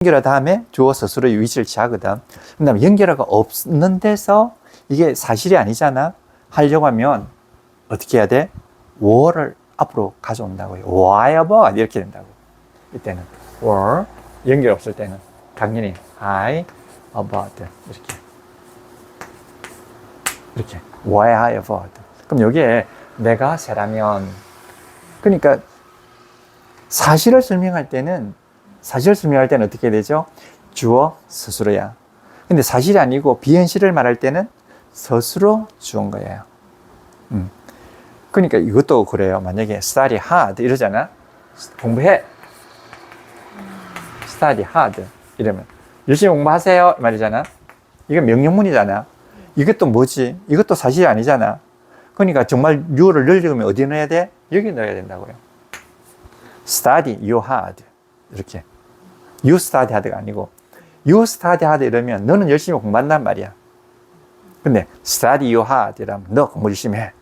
연결어 다음에 주어 스스로의 위치를 취하거든. 그 다음에 연결어가 없는 데서 이게 사실이 아니잖아. 하려고 하면 어떻게 해야 돼? were를 앞으로 가져온다고요. why about 이렇게 된다고. 이때는 were, 연결 없을 때는 당연히 I about 이렇게 why I about. 그럼 여기에 내가 새라면, 그러니까 사실을 설명할 때는 어떻게 되죠? 주어 스스로야. 근데 사실이 아니고 비현실을 말할 때는 스스로 주어인 거예요. 그러니까 이것도 그래요. 만약에 study hard 이러잖아. 공부해. study hard 이러면 열심히 공부하세요 이 말이잖아. 이건 명령문이잖아. 이것도 뭐지? 이것도 사실이 아니잖아. 그러니까 정말 you를 넣으려면 어디 넣어야 돼? 여기 넣어야 된다고요. study you hard 이렇게. you study hard가 아니고 you study hard 이러면 너는 열심히 공부한단 말이야. 근데 study you hard 이러면 너 공부 열심히 해.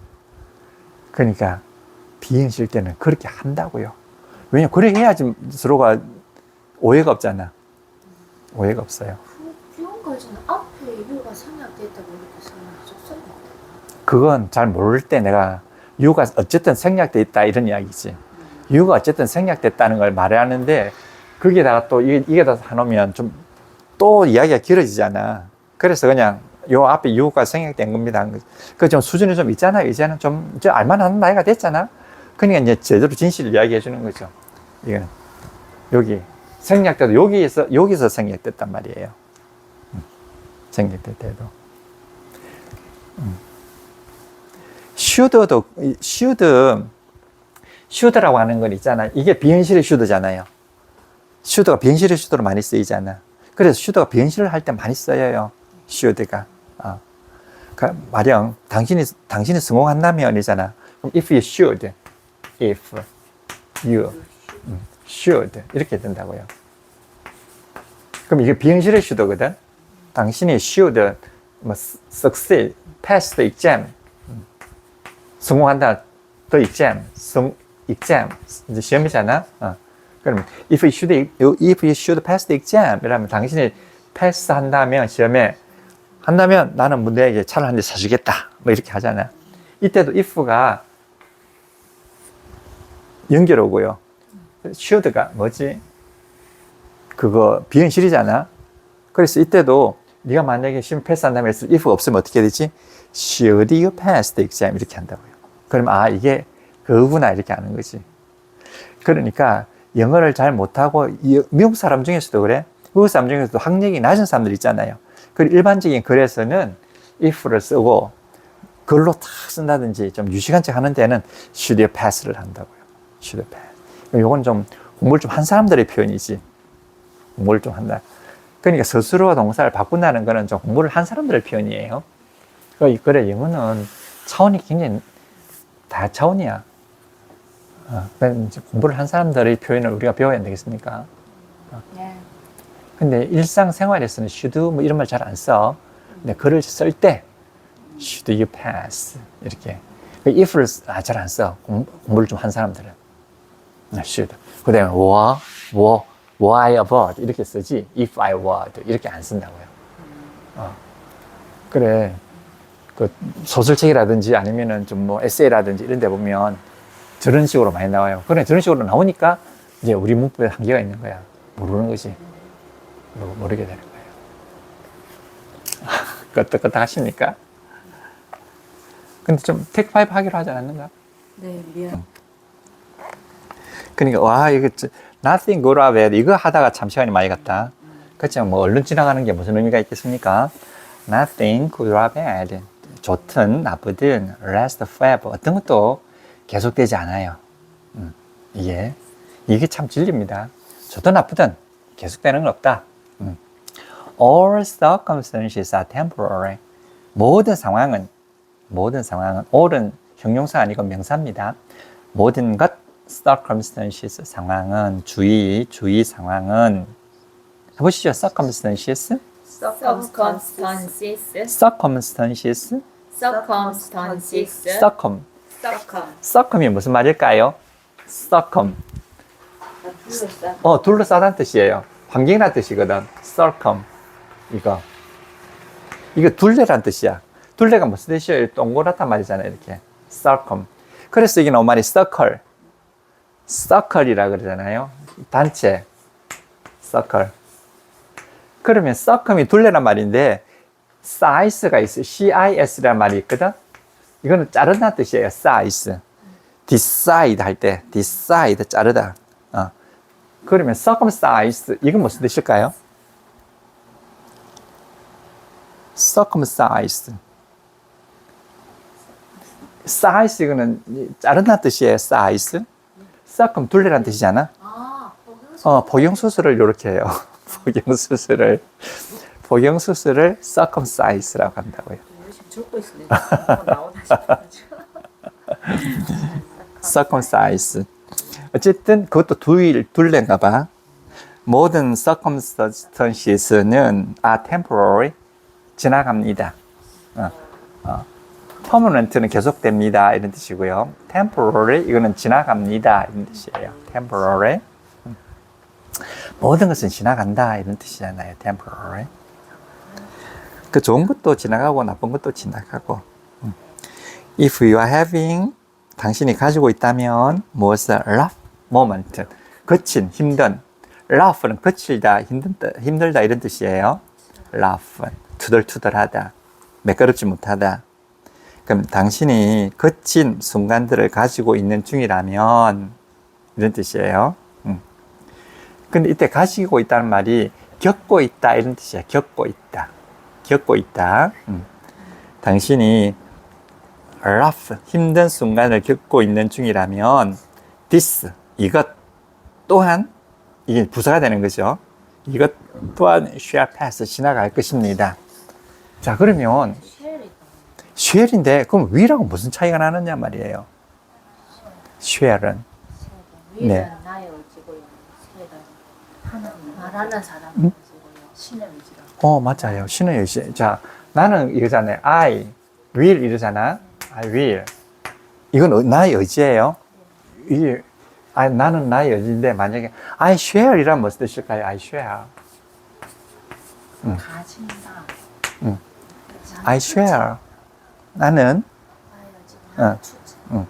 그러니까 비현실 때는 그렇게 한다고요. 왜냐면 그렇게 해야지 서로가 오해가 없잖아. 오해가 없어요. 비용까지는 앞에 you가 생략됐다고 이렇게 설명하셨어요? 그건 잘 모를 때 내가 you가 어쨌든 생략돼 있다 이런 이야기지. you가 어쨌든 생략됐다는 걸 말하는데 거기에다가 또 이게 다 해놓으면 좀 또 이야기가 길어지잖아. 그래서 그냥 요 앞에 you가 생략된 겁니다. 그 좀 수준이 좀 있잖아. 이제는 좀 이제 알만한 나이가 됐잖아. 그러니까 이제 제대로 진실을 이야기해 주는 거죠. 이거는 여기 생략돼도 여기서 생략됐단 말이에요. 생략될 때도. should라고 하는 건 있잖아. 이게 비현실의 should잖아요. should가 비현실의 should로 많이 쓰이잖아. 그래서 should가 비현실을 할 때 많이 써요. should가. 그러니까 마령 당신이 성공한다면이잖아. 그럼 if you should 이렇게 된다고요. 그럼 이게 비현실의 should거든. 당신이 should succeed, pass the exam, 성공한다, the exam, 이제 시험이잖아. 그러면 if you should pass the exam 이라면 당신이 패스한다면 시험에 한다면 나는 너에게 차를 한 대 사주겠다. 뭐 이렇게 하잖아. 이때도 if가 연결 오고요. should가 뭐지? 그거 비현실이잖아. 그래서 이때도 네가 만약에 시험 패스한다면 if가 없으면 어떻게 되지? Should you pass the exam 이렇게 한다고요. 그럼 이게 그거구나 이렇게 하는 거지. 그러니까 영어를 잘 못하고 미국 사람 중에서도 그래. 미국 사람 중에서도 학력이 낮은 사람들 있잖아요. 그리고 일반적인 글에서는 if를 쓰고 글로 탁 쓴다든지 좀 유식한 척 하는 데는 should you pass를 한다고요. should you pass. 이건 좀 공부를 좀 한 사람들의 표현이지. 공부를 좀 한다. 그러니까 스스로가 동사를 바꾼다는 거는 좀 공부를 한 사람들의 표현이에요. 그래, 영어는 차원이 굉장히 다차원이야. 공부를 한 사람들의 표현을 우리가 배워야 되겠습니까? 근데 일상생활에서는 should 뭐 이런 말 잘 안 써. 근데 글을 쓸 때 should you pass 이렇게. if를 잘 안 써. 공부를 좀 한 사람들은 should. 그 다음에 why about 이렇게 쓰지 if I would 이렇게 안 쓴다고요. 그래. 그 소설책이라든지 아니면은 좀 뭐 에세이라든지 이런 데 보면 저런 식으로 많이 나와요. 그래, 저런 식으로 나오니까 이제 우리 문법에 한계가 있는 거야. 모르는 거지. 모르게 되는 거예요. 끄떡끄떡 하십니까? 근데 좀 테이크 5 하기로 하지 않았는가? 네, 미안. 그러니까 이거 nothing good or bad 이거 하다가 참 시간이 많이 갔다. 그렇지만 뭐 얼른 지나가는 게 무슨 의미가 있겠습니까? Nothing good or bad. 좋든 나쁘든 last forever. 어떤 것도 계속되지 않아요. 이게 참 진리입니다. 좋든 나쁘든 계속되는 건 없다. All circumstances are temporary. 모든 상황은 all은 형용사 아니고 명사입니다. 모든 것 circumstances 상황은 주의 상황은 해보시죠. circumstances circum이 무슨 말일까요? 둘러싸다는 뜻이에요. 환경이란 뜻이거든. circum. 이거 둘레란 뜻이야. 둘레가 무슨 뜻이에요? 동그랗단 말이잖아요. 이렇게. circum. 그래서 이게 너무 많이 circle. circle이라 그러잖아요. 단체. circle. 그러면 circum이 둘레란 말인데, size가 있어요. CIS라는 말이 있거든. 이거는 자른다는 뜻이에요. size. decide 할 때, decide, 자르다. 그러면 circumcise, 이건 무슨 뜻일까요? circumcise. size, 이거는 자른다는 뜻이에요. size. circum, 둘레란 뜻이잖아. 아, 복용수. 복용수술을 이렇게 해요. 복용수술을 circumcise라고 한다고요. 열심히 적고 있으네. 나오다 싶어가지고. circumcise. 어쨌든 그것도 둘레인가 봐. 모든 circumstances는 temporary, 지나갑니다. permanent는 계속됩니다 이런 뜻이고요. temporary 이거는 지나갑니다 이런 뜻이에요. temporary. 모든 것은 지나간다 이런 뜻이잖아요. temporary. 그 좋은 것도 지나가고 나쁜 것도 지나가고. If you are having, 당신이 가지고 있다면 무엇을 rough moment, 거친, 힘든. rough는 거칠다, 힘들다 이런 뜻이에요. rough, 투덜투덜하다, 매끄럽지 못하다. 그럼 당신이 거친 순간들을 가지고 있는 중이라면 이런 뜻이에요. 근데 이때 가지고 있다는 말이 겪고 있다 이런 뜻이야. 겪고 있다. 당신이 rough, 힘든 순간을 겪고 있는 중이라면 this, 이것 또한, 이게 부사가 되는 거죠. 이것 또한 shall pass, 지나갈 것입니다. 자, 그러면 shall인데 그럼 will하고 무슨 차이가 나느냐 말이에요. shall은 위는 네. 나의 의지고요. 셀은 말하는 사람의 의지고요. 신의 의지라. 맞아요. 신의 의지. 자, 나는 이러잖아요. I will 이러잖아. I will. 이건 나의 의지예요. 이게 나는 나의 의지인데 만약에 I shall 이라면 무슨 뜻일까요? I shall. 가진다. I shall. 나는 나의 의지고.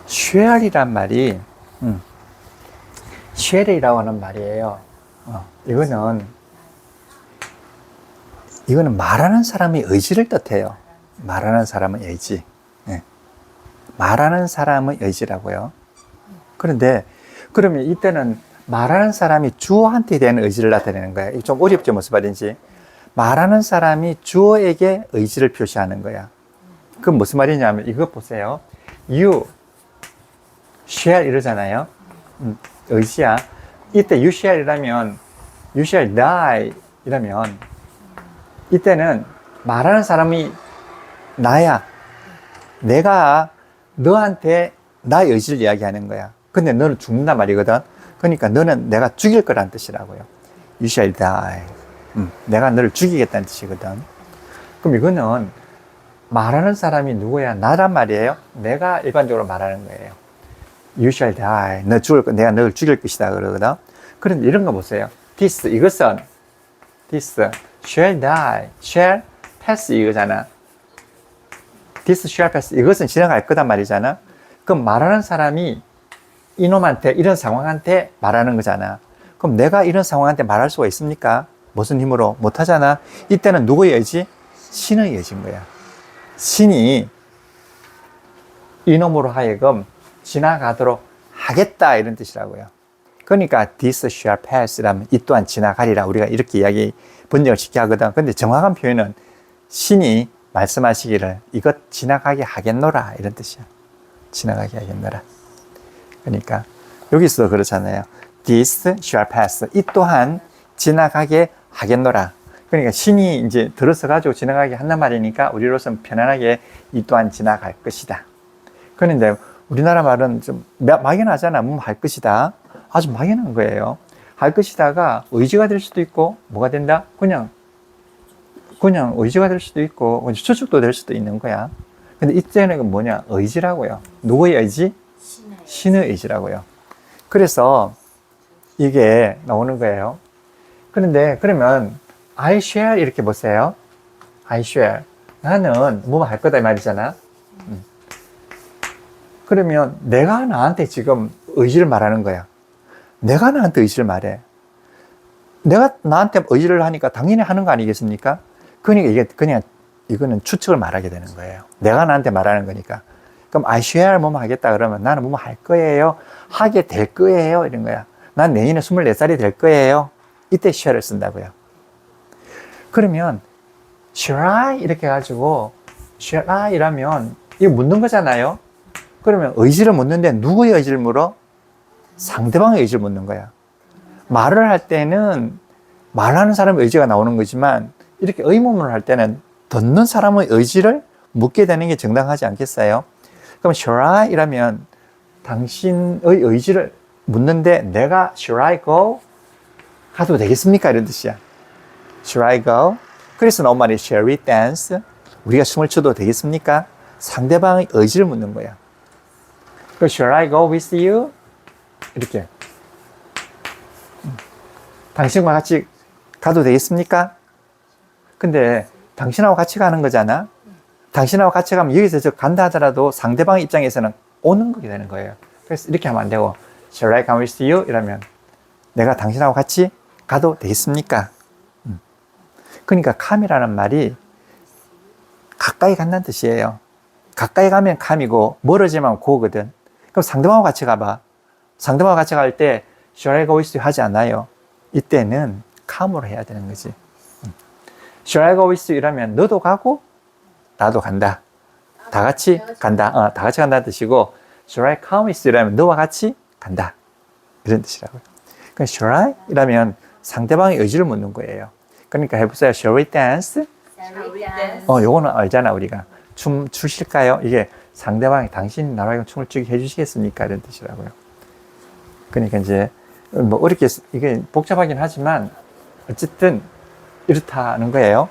shall이란 말이 shall이라고 하는 말이에요. 이거는 말하는 사람의 의지를 뜻해요. 말하는 사람의 의지. 네. 말하는 사람의 의지라고요. 그런데 그러면 이때는 말하는 사람이 주어한테 대한 의지를 나타내는 거야. 좀 어렵죠, 무슨 말인지. 말하는 사람이 주어에게 의지를 표시하는 거야. 그건 무슨 말이냐면 이거 보세요. You shall 이러잖아요. 의지야. 이때 you shall 이라면 you shall die 이라면 이때는 말하는 사람이 나야. 내가 너한테 나의 의지를 이야기하는 거야. 근데 너는 죽는단 말이거든. 그러니까 너는 내가 죽일 거란 뜻이라고요. You shall die. 내가 너를 죽이겠다는 뜻이거든. 그럼 이거는 말하는 사람이 누구야? 나란 말이에요. 내가 일반적으로 말하는 거예요. You shall die. 너 죽을 거, 내가 너를 죽일 것이다 그러거든. 그런데 이런 거 보세요. This, 이것은 this shall die, shall pass 이거잖아. This shall pass, 이것은 지나갈 거단 말이잖아. 그럼 말하는 사람이 이놈한테, 이런 상황한테 말하는 거잖아. 그럼 내가 이런 상황한테 말할 수가 있습니까? 무슨 힘으로? 못하잖아. 이때는 누구의 의지? 신의 의지인 거야. 신이 이놈으로 하여금 지나가도록 하겠다 이런 뜻이라고요. 그러니까 this shall pass라면 이 또한 지나가리라 우리가 이렇게 이야기 번역을 쉽게 하거든. 근데 정확한 표현은 신이 말씀하시기를 이것 지나가게 하겠노라 이런 뜻이야. 지나가게 하겠노라. 그러니까 여기서 그렇잖아요. This shall pass. 이 또한 지나가게 하겠노라. 그러니까 신이 이제 들어서 가지고 지나가게 한단 말이니까 우리로서는 편안하게 이 또한 지나갈 것이다. 그런데 우리나라 말은 좀 막연하잖아. 할 것이다. 아주 막연한 거예요. 할 것이다가 의지가 될 수도 있고 뭐가 된다? 그냥 의지가 될 수도 있고 추측도 될 수도 있는 거야. 근데 이때는 뭐냐? 의지라고요. 누구의 의지? 신의 의지라고요. 그래서 이게 나오는 거예요. 그런데 그러면 I shall 이렇게 보세요. I shall. 나는 뭐뭐 할 거다 이 말이잖아. 그러면 내가 나한테 지금 의지를 말하는 거야. 내가 나한테 의지를 말해. 내가 나한테 의지를 하니까 당연히 하는 거 아니겠습니까? 그러니까 이게 그냥 이거는 추측을 말하게 되는 거예요. 내가 나한테 말하는 거니까. 그럼 I shall 뭐뭐 하겠다 그러면 나는 뭐뭐 할 거예요. 하게 될 거예요. 이런 거야. 난 내년에 24살이 될 거예요. 이때 shall을 쓴다고요. 그러면 shall I 이렇게 해가지고 shall I 이라면 이거 묻는 거잖아요. 그러면 의지를 묻는데 누구의 의지를 물어? 상대방의 의지를 묻는 거야. 말을 할 때는 말하는 사람의 의지가 나오는 거지만 이렇게 의문문을 할 때는 듣는 사람의 의지를 묻게 되는 게 정당하지 않겠어요? 그럼 shall I 이라면 당신의 의지를 묻는데 내가 shall I go? 가도 되겠습니까? 이런 뜻이야. Shall I go? 그래서 나온 말이 shall we dance? 우리가 춤을 춰도 되겠습니까? 상대방의 의지를 묻는 거야. 그 shall I go with you? 이렇게. 당신과 같이 가도 되겠습니까? 근데 당신하고 같이 가는 거잖아. 당신하고 같이 가면 여기서 저 간다 하더라도 상대방 입장에서는 오는 거게 되는 거예요. 그래서 이렇게 하면 안 되고 shall I come with you? 이러면 내가 당신하고 같이 가도 되겠습니까? 그러니까 come이라는 말이 가까이 간다는 뜻이에요. 가까이 가면 come이고 멀어지면 go거든. 그럼 상대방하고 같이 가봐. 상대방하고 같이 갈 때 shall I go with you 하지 않아요. 이때는 come으로 해야 되는 거지. shall I go with you 이라면 너도 가고 나도 간다. 다 같이 간다. 다 같이 간다는 뜻이고 shall I come with you 이라면 너와 같이 간다. 이런 뜻이라고요. 그러니까 shall I 이라면 상대방의 의지를 묻는 거예요. 그러니까 해보세요. Shall we dance? Shall we dance? 요거는 알잖아, 우리가. 춤 추실까요? 이게 상대방이 당신이 나랑 춤을 추게 해주시겠습니까? 이런 뜻이라고요. 그러니까 이제, 뭐, 어렵게, 이게 복잡하긴 하지만, 어쨌든, 이렇다는 거예요.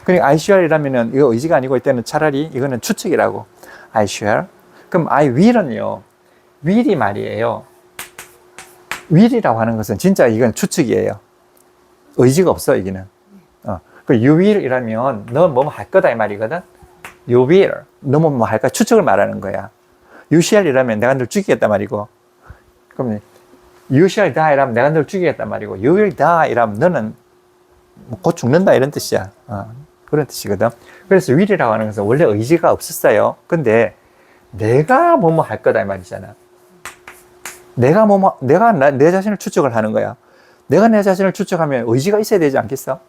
그러니까 I shall 이라면은, 이거 의지가 아니고, 이때는 차라리, 이거는 추측이라고. I shall. 그럼 I will은요, will이 말이에요. will이라고 하는 것은 진짜 이건 추측이에요. 의지가 없어, 여기는. 그 you will 이라면 너 뭐뭐 할 거다 이 말이거든. You will. 너 뭐뭐 할 거야. 추측을 말하는 거야. You shall 이라면 내가 널 죽이겠다 말이고. 그럼 you shall die 이라면 내가 널 죽이겠다 말이고. You will die 이라면 너는 곧 죽는다 이런 뜻이야. 그런 뜻이거든. 그래서 will이라고 하는 것은 원래 의지가 없었어요. 근데 내가 뭐뭐 할 거다 이 말이잖아. 내가 내 자신을 추측을 하는 거야. 내가 내 자신을 추측하면 의지가 있어야 되지 않겠어?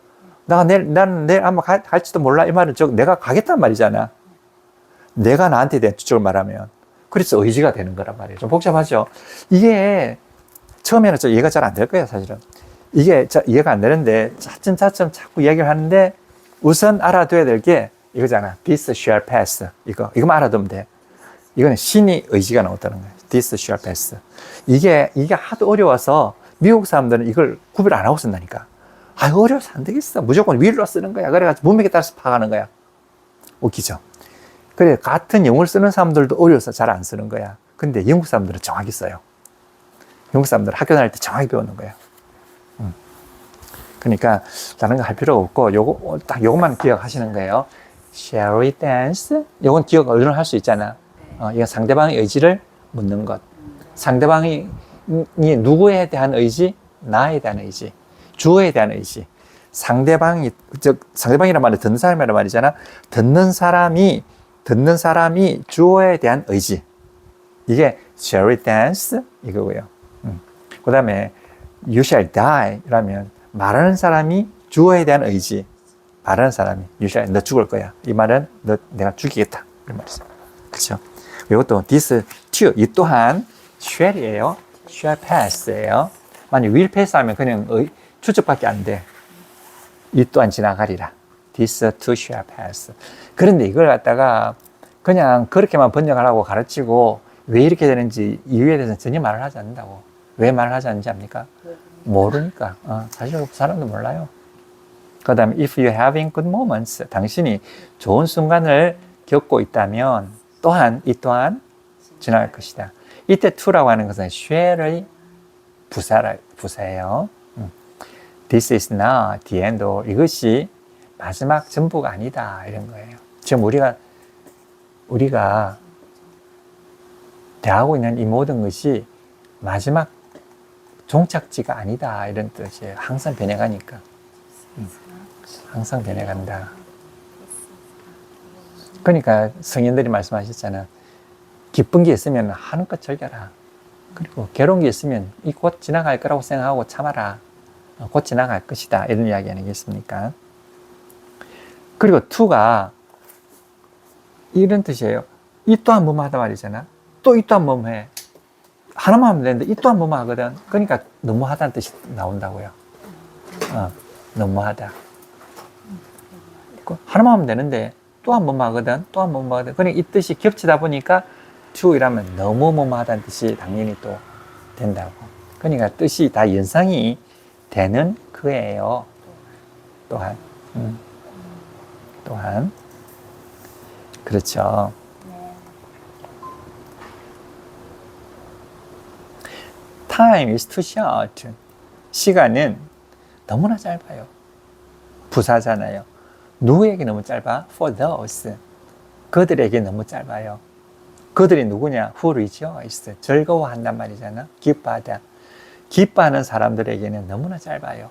나는 내일 아마 갈지도 몰라. 이 말은 내가 가겠단 말이잖아. 내가 나한테 대한 추측을 말하면. 그래서 의지가 되는 거란 말이에요. 좀 복잡하죠? 이게 처음에는 좀 이해가 잘 안 될 거예요, 사실은. 이게 이해가 안 되는데 차츰차츰 자꾸 이야기를 하는데 우선 알아둬야 될 게 이거잖아. This shall pass. 이거만 알아두면 돼. 이거는 신이 의지가 나왔다는 거예요. This shall pass. 이게 하도 어려워서 미국 사람들은 이걸 구별 안 하고 쓴다니까. 어려워서 안 되겠어. 무조건 will로 쓰는 거야. 그래가지고 문맥에 따라서 파가는 거야. 웃기죠? 그래, 같은 영어를 쓰는 사람들도 어려워서 잘 안 쓰는 거야. 근데 영국 사람들은 정확히 써요. 영국 사람들은 학교 다닐 때 정확히 배우는 거야. 그러니까 다른 거 할 필요가 없고 요것만 기억하시는 거예요. Shall we dance? 요건 기억 얼른 할 수 있잖아. 이건 상대방의 의지를 묻는 것. 상대방이 누구에 대한 의지? 나에 대한 의지. 주어에 대한 의지. 상대방이란 말은 듣는 사람이란 말이잖아. 듣는 사람이 주어에 대한 의지. 이게 shall we dance? 이거고요. 그 다음에 you shall die 라면 말하는 사람이 주어에 대한 의지. 말하는 사람이 you shall, 너 죽을 거야. 이 말은 내가 죽이겠다. 이 말이죠. 그렇죠? 이것도 this too, 이 또한 shall이에요. shall pass예요. 만약 will pass 하면 그냥 추측밖에 안 돼. 이 또한 지나가리라. This too shall pass. 그런데 이걸 갖다가 그냥 그렇게만 번역하라고 가르치고 왜 이렇게 되는지 이유에 대해서는 전혀 말을 하지 않는다고. 왜 말을 하지 않는지 압니까? 모르니까. 사실 사람도 몰라요. 그 다음에 if you're having good moments, 당신이 좋은 순간을 겪고 있다면 이 또한 지나갈 것이다. 이때 to라고 하는 것은 shall의 부사예요. This is not the end. 이것이 마지막 전부가 아니다. 이런 거예요. 지금 우리가 대하고 있는 이 모든 것이 마지막 종착지가 아니다. 이런 뜻이에요. 항상 변해가니까. 항상 변해간다. 그러니까 성인들이 말씀하셨잖아. 기쁜 게 있으면 한껏 즐겨라. 그리고 괴로운 게 있으면 이 곧 지나갈 거라고 생각하고 참아라. 곧 지나갈 것이다. 이런 이야기 아니겠습니까? 그리고 to가 이런 뜻이에요. 이 또한 뭐뭐 하다 말이잖아. 또 이 또한 뭐뭐 해. 하나만 하면 되는데 이 또한 뭐뭐 하거든. 그러니까 너무하다는 뜻이 나온다고요. 너무하다. 하나만 하면 되는데 또한 뭐뭐 하거든. 또한 뭐뭐 하거든. 그러니까 이 뜻이 겹치다 보니까 to 이라면 너무 뭐뭐 하다는 뜻이 당연히 또 된다고. 그러니까 뜻이 다 연상이 되는 그예요. 또한. 또한. 그렇죠. Time is too short. 시간은 너무나 짧아요. 부사잖아요. 누구에게 너무 짧아? For those. 그들에게 너무 짧아요. 그들이 누구냐? Who rejoice. 즐거워한단 말이잖아. 기뻐하다. 기뻐하는 사람들에게는 너무나 짧아요.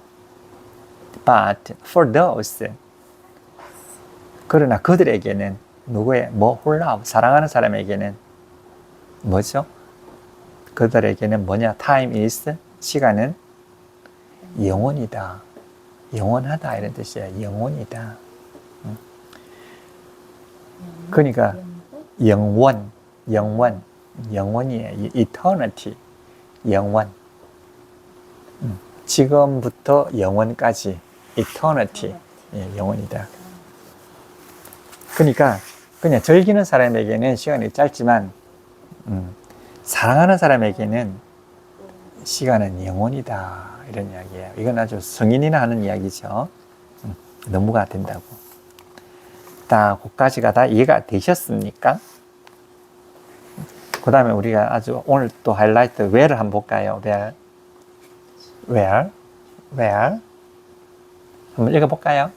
But for those. 그러나 그들에게는 누구의? 뭐? Who love. 사랑하는 사람에게는 뭐죠? 그들에게는 뭐냐? Time is. 시간은 영원이다. 영원하다. 이런 뜻이에요. 영원이다. 그러니까 영원이에요. eternity. 영원. 지금부터 영원까지. eternity. 예, 영원이다. 그러니까 그냥 즐기는 사람에게는 시간이 짧지만 사랑하는 사람에게는 시간은 영원이다. 이런 이야기예요. 이건 아주 성인이나 하는 이야기죠. 너무가 된다고. 다 거기까지가 다 이해가 되셨습니까? 그 다음에 우리가 아주 오늘 또 하이라이트 where를 한번 볼까요? where 한번 읽어볼까요?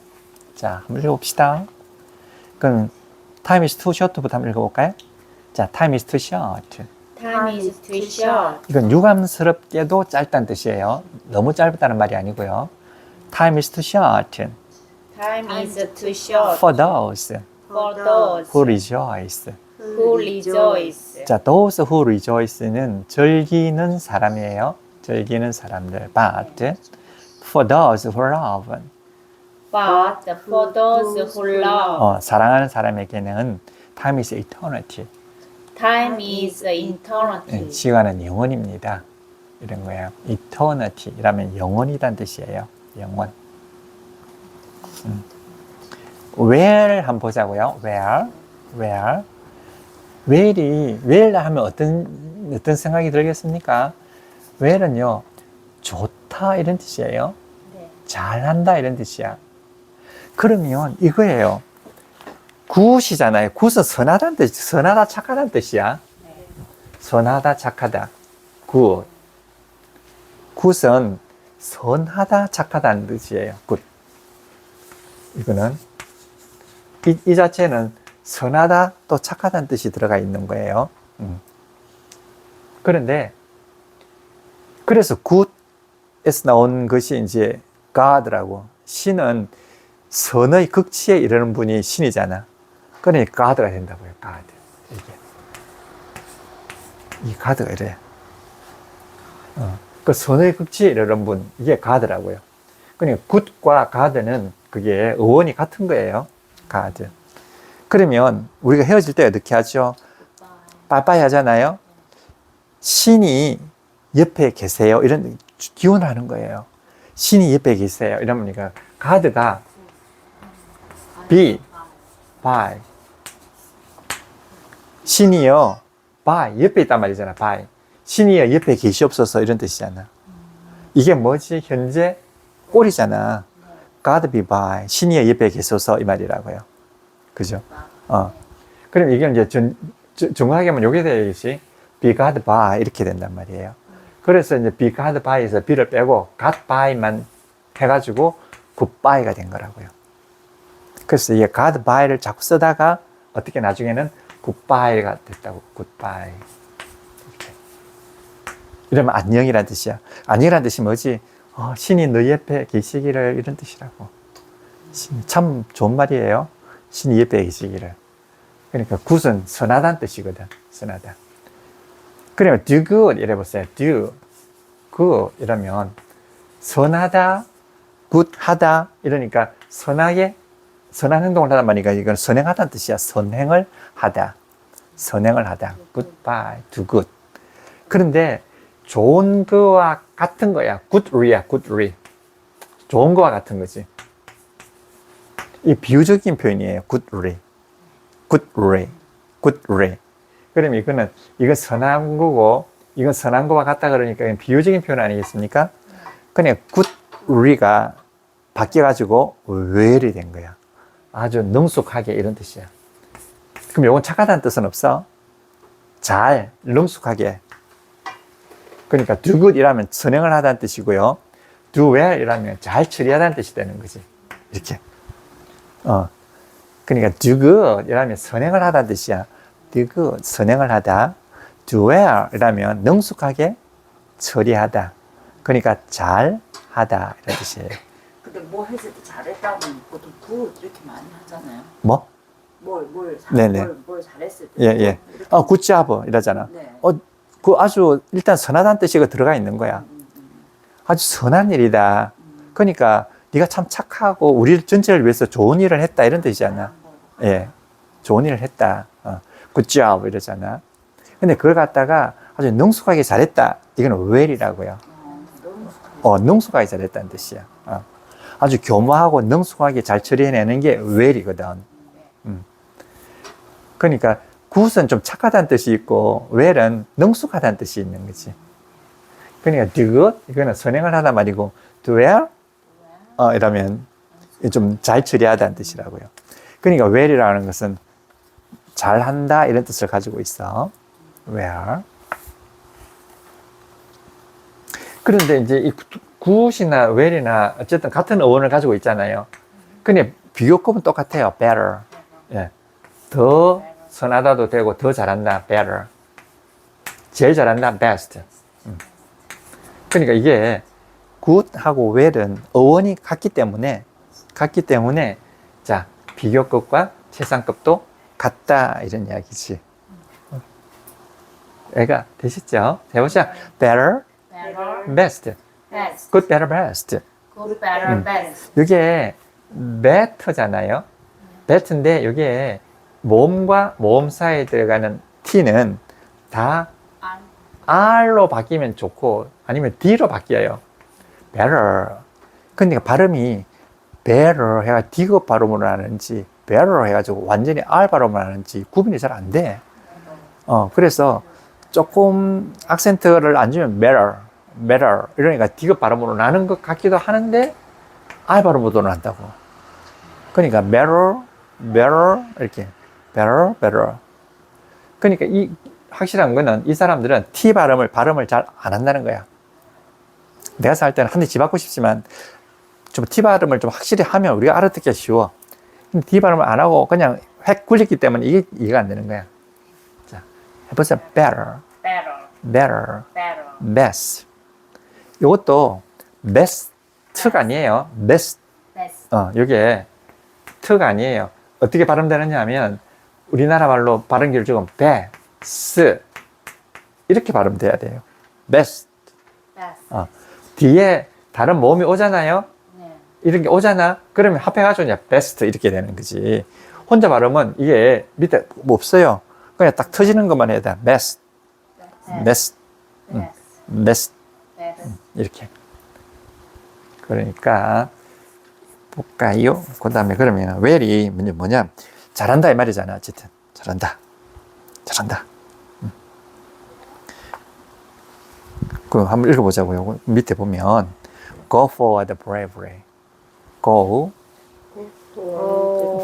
자, 한번 읽어봅시다. 그럼 time is too short부터 한번 읽어볼까요? 자, time is too short. Time is too short. 이건 유감스럽게도 짧다는 뜻이에요. 너무 짧다는 말이 아니고요. Time is too short. Time is too short For those for those who rejoice. who rejoice. 자, those who rejoice는 즐기는 사람이에요. 즐기는 사람들. But for those who love. But for those who love, 사랑하는 사람에게는 time is eternity. time is eternity. 시간은 영원입니다. 이런 거예요. eternity 이라면 영원이란 뜻이에요. 영원. where 한번 보자고요. where이 하면 어떤 생각이 들겠습니까? where는요, 좋다 이런 뜻이에요. 네. 잘한다 이런 뜻이야. 그러면 이거예요. 굿이잖아요. 굿은 선하다는 뜻, 선하다, 착하다는 뜻이야. 네. 선하다, 착하다. 굿. 굿은 선하다, 착하다는 뜻이에요. 굿. 이거는 이 자체는 선하다 또 착하다는 뜻이 들어가 있는 거예요. 그런데 그래서 굿에서 나온 것이 이제 God라고. 신은 선의 극치에 이르는 분이 신이잖아. 그러니까 God가 된다고요. God. 이 God가 이래. 그 선의 극치에 이르는 분, 이게 God라고요. 그러니까 굿과 God는 그게 어원이 같은 거예요. God. 그러면 우리가 헤어질 때 어떻게 하죠? 빠빠이 하잖아요. 신이 옆에 계세요. 이런 기원하는 거예요. 신이 옆에 계세요. 이러니까 God가 be, by. 신이요, by. 옆에 있단 말이잖아, by. 신이요, 옆에 계시옵소서. 이런 뜻이잖아. 이게 뭐지? 현재 꼴이잖아. God be by. 신이요, 옆에 계소서. 이 말이라고요. 그죠? 그럼 이게 이제 정확하게 하면 요게 되겠지. be God by. 이렇게 된단 말이에요. 그래서 이제 be God by에서 be를 빼고 God by만 해가지고 굿바이가 된 거라고요. 그래서 이게 갓바이를 자꾸 쓰다가 어떻게 나중에는 굿바이가 됐다고. 굿바이. 이렇게. 이러면 안녕이란 뜻이야. 안녕이란 뜻이 뭐지? 신이 너희 옆에 계시기를, 이런 뜻이라고. 참 좋은 말이에요. 신이 옆에 계시기를. 그러니까 굿은 선하다는 뜻이거든. 선하다. 그러면 do good 이래 보세요. do good 이러면 선하다, 굿하다 이러니까 선하게 선한 행동을 하단 말이니까 이건 선행하다는 뜻이야. 선행을 하다. 선행을 하다. goodbye, do good. 그런데 좋은 거와 같은 거야. goodly야, goodly. 좋은 거와 같은 거지. 이 비유적인 표현이에요. goodly. goodly. goodly. 그러면 이건 선한 거고, 이건 선한 거와 같다 그러니까 이건 비유적인 표현 아니겠습니까? 그냥 goodly가 바뀌어가지고 well이 된 거야. 아주 능숙하게 이런 뜻이야. 그럼 이건 착하다는 뜻은 없어? 잘, 능숙하게. 그러니까 do good 이라면 선행을 하다는 뜻이고요. do well 이라면 잘 처리하다는 뜻이 되는 거지. 이렇게. 그러니까 do good 이라면 선행을 하다는 뜻이야. do good, 선행을 하다. do well 이라면 능숙하게 처리하다. 그러니까 잘 하다 이런 뜻이에요. 근데 뭐 했을 때 잘했다면 보통 굿 이렇게 많이 하잖아요. 뭐? 네네. 뭘 잘했을 때. 예. good job 이러잖아. 네. 그 아주 일단 선하다는 뜻이 들어가 있는 거야. 아주 선한 일이다. 그러니까 네가 참 착하고 우리 전체를 위해서 좋은 일을 했다 이런 뜻이잖아. 예, 좋은 일을 했다. good job 이러잖아. 근데 그걸 갖다가 아주 능숙하게 잘했다. 이거는 well이라고요. 능숙하게 잘했다는 뜻이야. 아주 교묘하고 능숙하게 잘 처리해내는 게 well이거든. 그러니까 굿은 좀 착하다는 뜻이 있고 well은 능숙하다는 뜻이 있는 거지. 그러니까 do good 이거는 선행을 하다 말이고 do well 이러면 좀 잘 처리하다는 뜻이라고요. 그러니까 well이라는 것은 잘한다 이런 뜻을 가지고 있어. well. 그런데 이제 이 good이나 well이나 어쨌든 같은 어원을 가지고 있잖아요. 근데 비교급은 똑같아요. better. 예. 더 선하다도 되고 더 잘한다. better. 제일 잘한다. best. 그러니까 이게 good하고 well은 어원이 같기 때문에 자, 비교급과 최상급도 같다 이런 이야기지. 애가 되셨죠? 해보자. better, best. good, better, best. good, better, best. 이게 better잖아요. better인데 이게 모음과 모음 사이에 들어가는 t는 다 r로 바뀌면 좋고 아니면 d로 바뀌어요. better. 그러니까 발음이 better 해가 D급 발음으로 하는지 better 해가지고 완전히 R 발음으로 하는지 구분이 잘 안 돼. 그래서 조금 악센트를 안 주면 better 이러니까 D급 발음으로 나는 것 같기도 하는데 R 발음으로 난다고. 그러니까 better 이렇게 better. 그러니까 이 확실한 거는 이 사람들은 T 발음을 잘 안 한다는 거야. 내가 살 때는 한 대 집받고 싶지만 좀 T 발음을 좀 확실히 하면 우리가 알아듣기가 쉬워. 근데 T 발음을 안 하고 그냥 획 굴렸기 때문에 이게 이해가 안 되는 거야. 자, 해보세요. better, best. 이것도 best가 아니에요. best. 이게 t가 아니에요. 어떻게 발음되느냐 하면 우리나라 말로 발음기를 조금 best 이렇게 발음돼야 돼요. best. 뒤에 다른 모음이 오잖아요. 이런 게 오잖아. 그러면 합해가지고 이제 best 이렇게 되는 거지. 혼자 발음은 이게 밑에 뭐 없어요. 그냥 딱 터지는 것만 해야 돼. best. 이렇게. 그러니까 볼까요? 그 다음에 그러면 well이 뭐냐? 잘한다 이 말이잖아. 어쨌든 잘한다. 그럼 한번 읽어보자고요. 밑에 보면 go forward bravery. go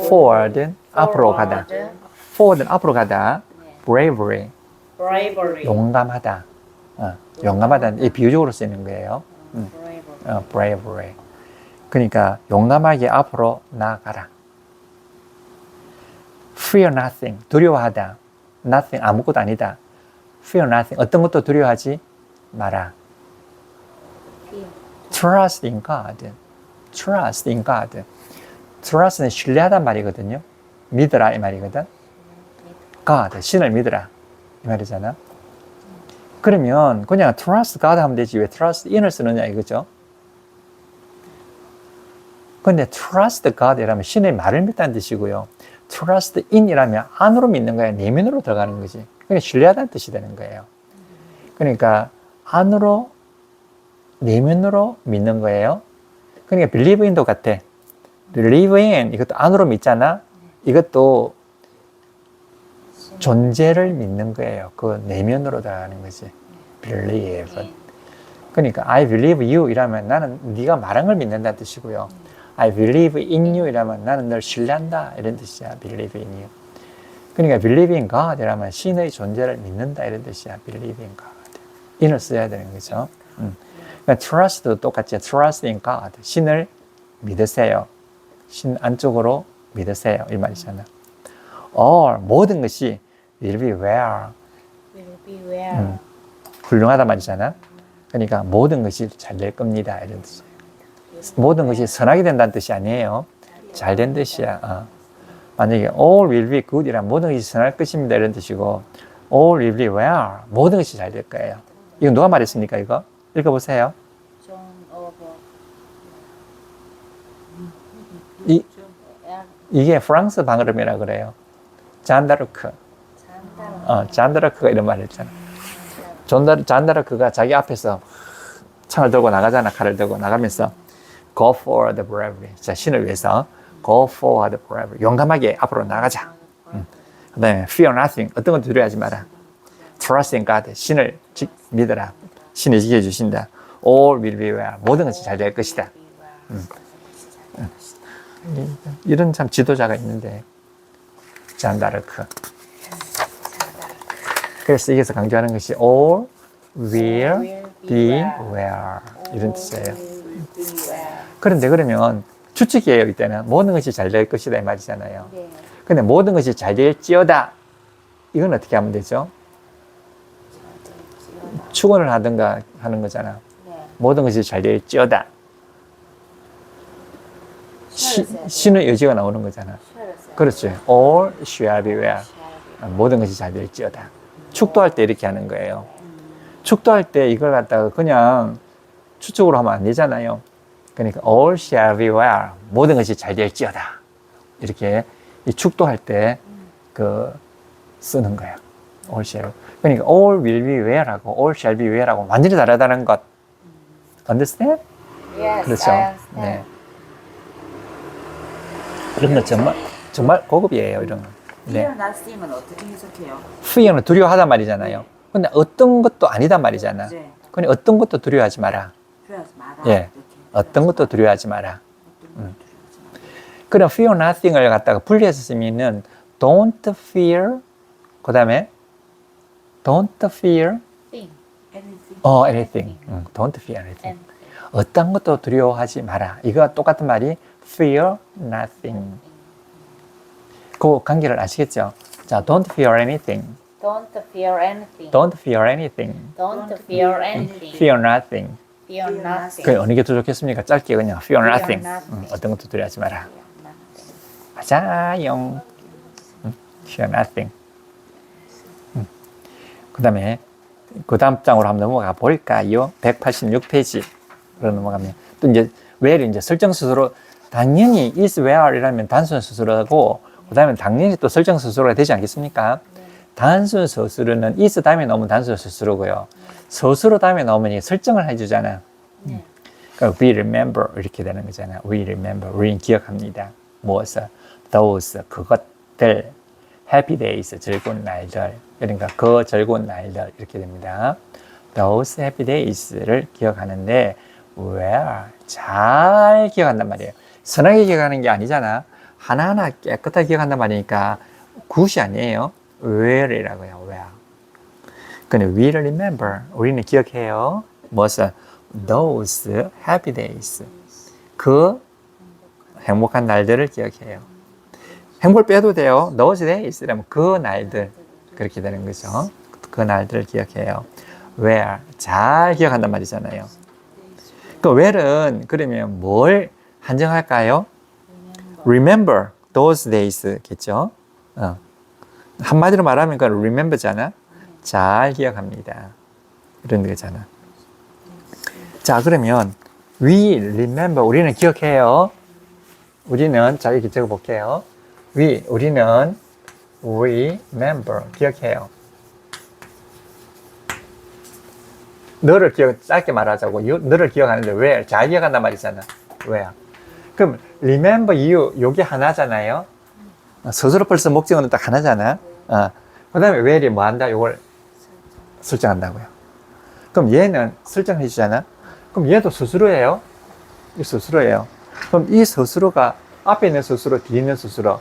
forward은 앞으로 가다. forward은 앞으로 가다. bravery. 용감하다. 용감하다는 이 비유적으로 쓰이는 거예요. bravery. 그러니까 용감하게 앞으로 나아가라. Fear nothing. 두려워하다. Nothing. 아무것도 아니다. Fear nothing. 어떤 것도 두려워하지 마라. Fear. Trust in God. Trust in God. Trust는 신뢰하단 말이거든요. 믿으라 이 말이거든. God, 신을 믿으라 이 말이잖아. 그러면 그냥 trust God 하면 되지 왜 trust in을 쓰느냐 이거죠. 근데 trust God이라면 신의 말을 믿다는 뜻이고요. trust in이라면 안으로 믿는 거야. 내면으로 들어가는 거지. 그러니까 신뢰하다는 뜻이 되는 거예요. 그러니까 안으로 내면으로 믿는 거예요. 그러니까 believe in도 같아. believe in 이것도 안으로 믿잖아. 이것도 존재를 믿는 거예요. 그 내면으로 들어가는 거지. believe. 그러니까 I believe you 이라면 나는 네가 말한 걸 믿는다는 뜻이고요. I believe in you 이라면 나는 널 신뢰한다 이런 뜻이야. believe in you. 그러니까 believe in God 이라면 신의 존재를 믿는다 이런 뜻이야. believe in God. in을 써야 되는 거죠. 그러니까 trust도 똑같이 trust in God. 신을 믿으세요. 신 안쪽으로 믿으세요. 이 말이잖아. All 모든 것이 will be well. Will be well. 훌륭하다 말이잖아. 그러니까 모든 것이 잘 될 겁니다. 이런 뜻이에요. 모든 것이 선하게 된다는 뜻이 아니에요. 잘 된 뜻이야. 만약에 all will be good 이란 모든 것이 선할 것입니다. 이런 뜻이고 all will be well. 모든 것이 잘 될 거예요. 이거 누가 말했습니까? 이거? 읽어보세요. John over. 이게 프랑스 방언이라 그래요. 잔다르크. 잔다르크가 이런 말을 했잖아. 잔다르크가 자기 앞에서 창을 들고 나가잖아. 칼을 들고 나가면서 Go for the bravery. 자신을 위해서 Go for the bravery. 용감하게 앞으로 나가자. 그 다음에 Fear nothing. 어떤 것도 두려워하지 마라. Trust in God. 신을 믿어라. 신이 지켜주신다. All will be well. 모든 것이 잘 될 것이다. 이런 참 지도자가 있는데 잔다르크. 그래서 여기서 강조하는 것이 all will be well 이런 뜻이에요. 그런데 그러면 추측이에요. 이때는 모든 것이 잘 될 것이다 이 말이잖아요. 네. 근데 모든 것이 잘 될지어다 이건 어떻게 하면 되죠? 축원을 하든가 하는 거잖아. 네. 모든 것이 잘 될지어다. 신의 의지가 나오는 거잖아. 그렇죠. All shall be well. 모든 것이 잘 될지어다. 축도할 때 이렇게 하는 거예요. 축도할 때 이걸 갖다가 그냥 추측으로 하면 안 되잖아요. 그러니까 all shall be well. 모든 것이 잘 될지어다. 이렇게 이 축도할 때 그 쓰는 거예요. all shall. 그러니까 all will be well하고 all shall be well하고 완전히 다르다는 것. Understand? Yes, 그렇죠. I understand. 네. 이런 거 정말 고급이에요. 이런 거. Fear nothing은 어떻게 해석해요? fear는 두려워하단 말이잖아요. 근데 어떤 것도 아니단 말이잖아. 네. 근데 어떤 것도 두려워하지 마라. 두려워하지 마라. 예. 이렇게. 어떤 것도 두려워하지 마라. 어떤 것도 두려워하지 마라. 그럼 fear nothing을 갖다가 분리해서 쓰면은 don't fear 그 다음에 don't fear Thing. Anything. anything. don't fear anything. And 어떤 것도 두려워하지 마라. 이거와 똑같은 말이 fear nothing. 그 관계를 아시겠죠? 자, don't fear anything. don't fear anything. Don't fear anything. Don't fear anything. Fear nothing. Fear nothing. 그 어느 게 더 좋겠습니까? 짧게 그냥 fear Fear nothing. nothing. 어떤 것도 두려워하지 마라. 맞아요. fear nothing. 그 다음에 그 다음 장으로 한번 넘어가 볼까요? 186페이지로 넘어가면 또 이제 where를 이제 설정 수수로 당연히 is where이라면 단순 수수로고 그 다음에 당연히 또 설정 수수로가 되지 않겠습니까? 단순 수수로는 is 다음에 나오면 단순 수수로고요. 서술어 다음에 나오면 이게 설정을 해주잖아. 그러니까 we remember 이렇게 되는 거잖아. we remember, 우리는 기억합니다. 무엇을? those, 그것들, happy days, 즐거운 날들. 그러니까 그 즐거운 날들 이렇게 됩니다. those happy days를 기억하는데 where, 잘 기억한단 말이에요. 선하게 기억하는 게 아니잖아. 하나하나 깨끗하게 기억한단 말이니까 굿이 아니에요. where이라고요. where. 근데 we remember, 우리는 기억해요. 무엇을? those happy days. 그 행복한 날들을 기억해요. 행복을 빼도 돼요. those days 이라면 그 날들 그렇게 되는 거죠. 그 날들을 기억해요. where 잘 기억한단 말이잖아요. 그 where는 그러면 뭘 한정할까요? remember those days겠죠. 한마디로 말하면 그건 remember잖아. 잘 기억합니다. 이런 거잖아. 자, 그러면 we remember 우리는 기억해요. 우리는 자 이렇게 적어볼게요. 우리는 remember 기억해요. 너를 짧게 말하자고. 너를 기억하는데 왜? 잘 기억한단 말이잖아. 왜? 그럼 remember you 요게 하나잖아요. 스스로 벌써 목적어는 딱 하나잖아. 그 다음에 where이 뭐 한다? 요걸 설정한다고요. 그럼 얘는 설정해 주잖아. 그럼 얘도 스스로예요. 이 스스로예요. 그럼 이 스스로가 앞에 있는 스스로, 뒤에 있는 스스로.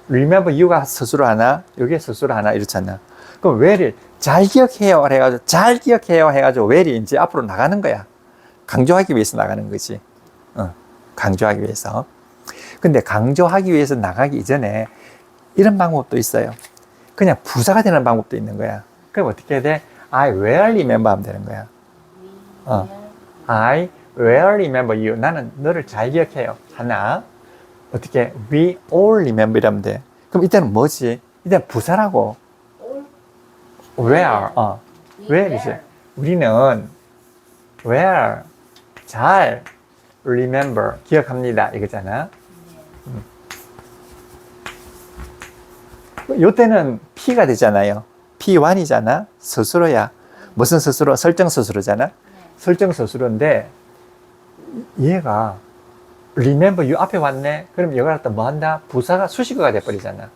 remember you가 스스로 하나, 요게 스스로 하나 이렇잖아. 그럼 where를 잘 기억해요 해가지고 잘 기억해요 해가지고 where이 이제 앞으로 나가는 거야. 강조하기 위해서 나가는 거지. 강조하기 위해서. 근데 강조하기 위해서 나가기 이전에 이런 방법도 있어요. 그냥 부사가 되는 방법도 있는 거야. 그럼 어떻게 해야 돼? I will remember 하면 되는 거야. I will remember you. 나는 너를 잘 기억해요. 하나. 어떻게? We all remember 이라면 돼. 그럼 이때는 뭐지? 이때는 부사라고. where. where이지. 우리는 where. 잘 remember. 기억합니다. 이거잖아. 요때는 P가 되잖아요. P1이잖아. 스스로야. 무슨 스스로? 설정 스스로잖아. 설정 스스로인데 얘가 remember you 앞에 왔네. 그럼 이걸 갖다 뭐 한다? 부사가 수식어가 돼버리잖아.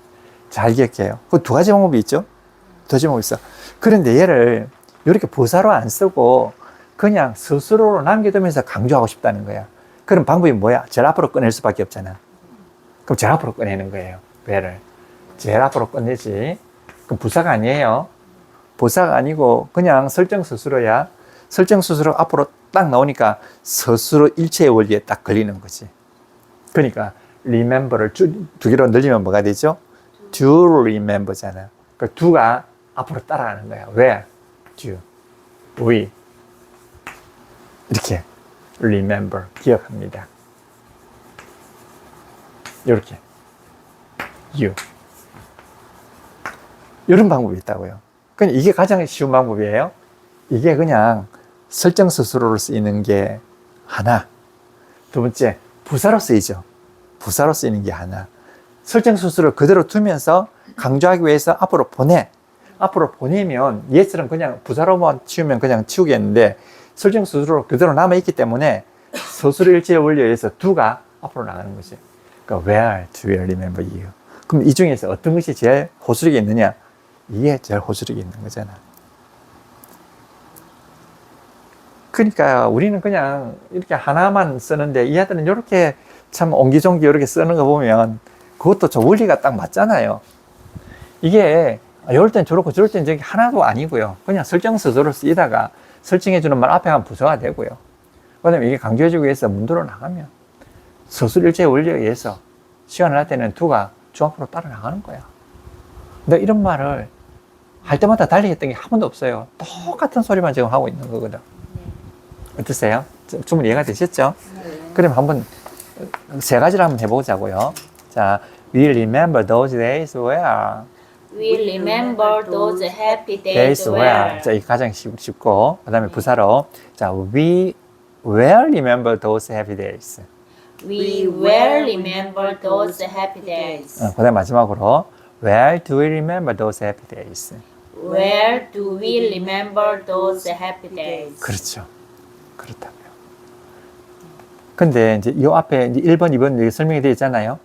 잘 기억해요. 그 두 가지 방법이 있죠. 두 가지 방법이 있어. 그런데 얘를 이렇게 부사로 안 쓰고 그냥 스스로로 남겨두면서 강조하고 싶다는 거야. 그럼 방법이 뭐야? 제일 앞으로 꺼낼 수밖에 없잖아. 그럼 제일 앞으로 꺼내는 거예요. 왜를? 제일 앞으로 꺼내지. 그럼 부사가 아니에요. 부사가 아니고 그냥 설정 스스로야. 설정 스스로 앞으로 딱 나오니까 스스로 일체의 원리에 딱 걸리는 거지. 그러니까 remember를 두 개로 늘리면 뭐가 되죠? do remember잖아. 그 do가 앞으로 따라가는 거야. 왜? do, we 이렇게 remember 기억합니다. 이렇게 you 이런 방법이 있다고요. 그냥 이게 가장 쉬운 방법이에요. 이게 그냥 설정 스스로로 쓰이는 게 하나. 두 번째, 부사로 쓰이죠. 부사로 쓰이는 게 하나. 설정 스스로 그대로 두면서 강조하기 위해서 앞으로 보내. 앞으로 보내면 얘처럼 그냥 부사로만 치우면 그냥 치우겠는데 설정 스스로 그대로 남아있기 때문에 서술의 일체의 원리에 의해서 do가 앞으로 나가는 거지. 그러니까 where do you remember you? 그럼 이 중에서 어떤 것이 제일 호소력이 있느냐? 이게 제일 호소력이 있는 거잖아. 그러니까 우리는 그냥 이렇게 하나만 쓰는데 이 아들은 이렇게 참 옹기종기 이렇게 쓰는 거 보면 그것도 저 원리가 딱 맞잖아요. 이게 이럴 땐 저렇고 저럴 땐 저기 하나도 아니고요. 그냥 설정 스스로 쓰이다가 설정해주는 말 앞에 가면 부서가 되고요. 그 다음에 이게 강조해주기 위해서 문도로 나가면 서술일체의 원리에 의해서 시간을 할 때는 두가 주 앞으로 따라 나가는 거야. 근데 이런 말을 할 때마다 달리 했던 게 한 번도 없어요. 똑같은 소리만 지금 하고 있는 거거든. 어떠세요? 충분히 이해가 되셨죠? 그럼 한번 세 가지를 한번 해보자고요. 자, we remember those days where We remember those happy days where. where. 자, 이게 가장 쉽고, 그 다음에 부사로. 자, we will remember those happy days. We will remember those happy days. 그 다음에 마지막으로, where do we remember those happy days? Where do we remember those happy days? 그렇죠. 그렇다고요. 근데 이제 이 앞에 이제 1번, 2번 설명이 되어 있잖아요.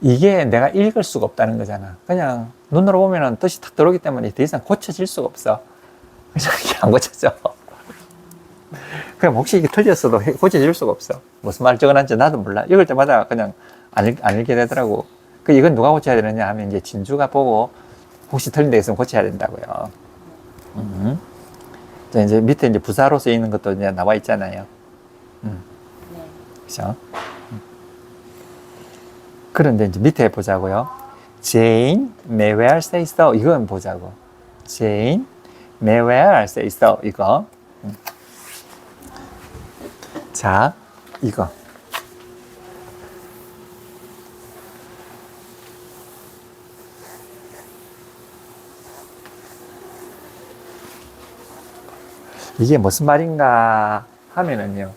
이게 내가 읽을 수가 없다는 거잖아. 그냥 눈으로 보면은 뜻이 탁 들어오기 때문에 더 이상 고쳐질 수가 없어. 그래서 이게 안 고쳐져. 그냥 혹시 이게 틀렸어도 고쳐질 수가 없어. 무슨 말 적어놨는지 나도 몰라. 읽을 때마다 그냥 안 읽게 되더라고. 그 이건 누가 고쳐야 되느냐 하면 이제 진주가 보고 혹시 틀린 데 있으면 고쳐야 된다고요. 자, 이제 밑에 이제 부사로 쓰이는 것도 이제 나와 있잖아요. 그죠? 그런데 이제 밑에 보자고요. Jane may wear say so. 이건 보자고. Jane may wear say so. 이거. 자, 이거. 이게 무슨 말인가 하면은요.